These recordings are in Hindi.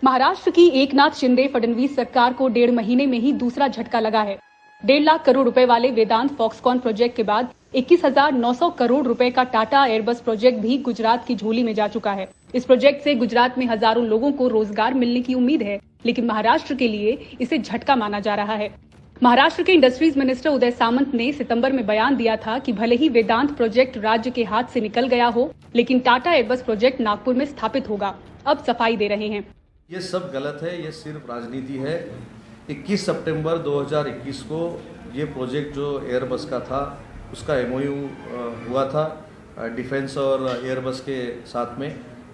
महाराष्ट्र की एकनाथ शिंदे फडणवीस सरकार को 1.5 महीने में ही दूसरा झटका लगा है। 1.5 लाख करोड़ रुपए वाले वेदांत फॉक्सकॉन प्रोजेक्ट के बाद 21,900 करोड़ रुपए का टाटा एयरबस प्रोजेक्ट भी गुजरात की झोली में जा चुका है। इस प्रोजेक्ट से गुजरात में हजारों लोगों को रोजगार मिलने की उम्मीद है, लेकिन महाराष्ट्र के लिए इसे झटका माना जा रहा है। महाराष्ट्र के इंडस्ट्रीज मिनिस्टर उदय सामंत ने सितंबर में बयान दिया था कि भले ही वेदांत प्रोजेक्ट राज्य के हाथ से निकल गया हो, लेकिन टाटा एयरबस प्रोजेक्ट नागपुर में स्थापित होगा। अब सफाई दे रहे हैं। ये सब गलत है, ये सिर्फ राजनीति है। 21 सितंबर 2021 को ये प्रोजेक्ट जो एयरबस का था उसका MOU हुआ था डिफेंस और एयरबस के साथ में।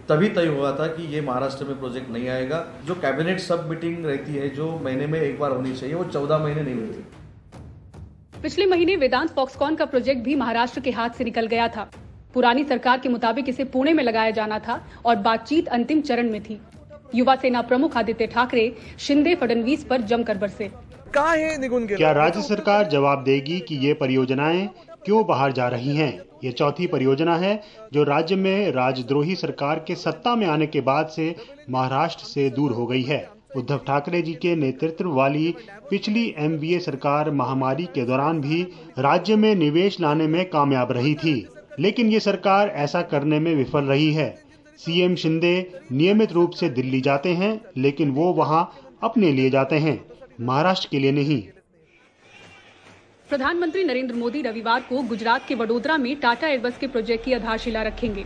तभी तय हुआ था कि ये महाराष्ट्र में प्रोजेक्ट नहीं आएगा। जो कैबिनेट सब मीटिंग रहती है जो महीने में एक बार होनी चाहिए, वो 14 महीने नहीं हुई। पिछले महीने वेदांत फॉक्सकॉन का प्रोजेक्ट भी महाराष्ट्र के हाथ से निकल गया था। पुरानी सरकार के मुताबिक इसे पुणे में लगाया जाना था और बातचीत अंतिम चरण में थी। युवा सेना प्रमुख आदित्य ठाकरे शिंदे फडणवीस पर जमकर बरसे। क्या राज्य सरकार जवाब देगी कि ये परियोजनाएं क्यों बाहर जा रही हैं? ये चौथी परियोजना है जो राज्य में राजद्रोही सरकार के सत्ता में आने के बाद से महाराष्ट्र से दूर हो गई है। उद्धव ठाकरे जी के नेतृत्व वाली पिछली MVA सरकार महामारी के दौरान भी राज्य में निवेश लाने में कामयाब रही थी, लेकिन ये सरकार ऐसा करने में विफल रही है। CM शिंदे नियमित रूप से दिल्ली जाते हैं, लेकिन वो वहां अपने लिए जाते हैं, महाराष्ट्र के लिए नहीं। प्रधानमंत्री नरेंद्र मोदी रविवार को गुजरात के वडोदरा में टाटा एयरबस के प्रोजेक्ट की आधारशिला रखेंगे।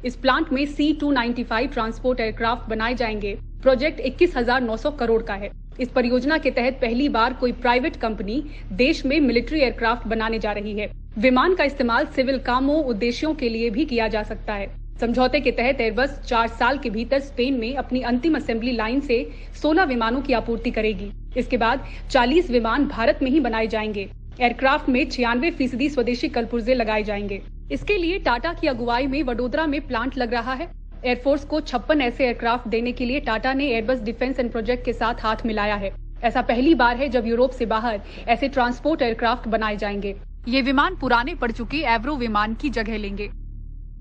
इस प्लांट में C-295 ट्रांसपोर्ट एयरक्राफ्ट बनाए जाएंगे। प्रोजेक्ट 21,900 करोड़ का है। इस परियोजना के तहत पहली बार कोई प्राइवेट कंपनी देश में मिलिट्री एयरक्राफ्ट बनाने जा रही है। विमान का इस्तेमाल सिविल कामों उद्देश्यों के लिए भी किया जा सकता है। समझौते के तहत एयरबस 4 साल के भीतर स्पेन में अपनी अंतिम असेंबली लाइन से 16 विमानों की आपूर्ति करेगी। इसके बाद 40 विमान भारत में ही बनाए जाएंगे। एयरक्राफ्ट में 96% स्वदेशी कलपुर्जे लगाए जाएंगे। इसके लिए टाटा की अगुवाई में वडोदरा में प्लांट लग रहा है। एयरफोर्स को 56 ऐसे एयरक्राफ्ट देने के लिए टाटा ने एयरबस डिफेंस एंड प्रोजेक्ट के साथ हाथ मिलाया है। ऐसा पहली बार है जब यूरोप से बाहर ऐसे ट्रांसपोर्ट एयरक्राफ्ट बनाए जाएंगे। ये विमान पुराने पड़ चुके एवरो विमान की जगह लेंगे।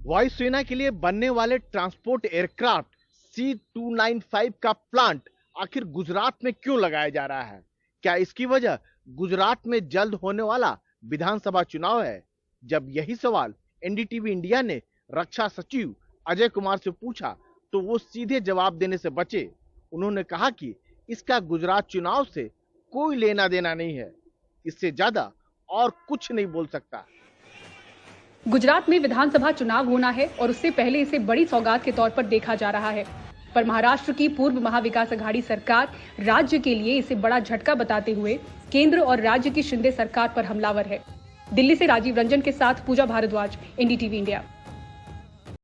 वायुसेना के लिए बनने वाले ट्रांसपोर्ट एयरक्राफ्ट C-295 का प्लांट आखिर गुजरात में क्यों लगाया जा रहा है? क्या इसकी वजह गुजरात में जल्द होने वाला विधानसभा चुनाव है? जब यही सवाल NDTV इंडिया ने रक्षा सचिव अजय कुमार से पूछा तो वो सीधे जवाब देने से बचे। उन्होंने कहा कि इसका गुजरात चुनाव से कोई लेना देना नहीं है, इससे ज्यादा और कुछ नहीं बोल सकता। गुजरात में विधानसभा चुनाव होना है और उससे पहले इसे बड़ी सौगात के तौर पर देखा जा रहा है, पर महाराष्ट्र की पूर्व महाविकास अघाड़ी सरकार राज्य के लिए इसे बड़ा झटका बताते हुए केंद्र और राज्य की शिंदे सरकार पर हमलावर है। दिल्ली से राजीव रंजन के साथ पूजा भारद्वाज, NDTV इंडिया।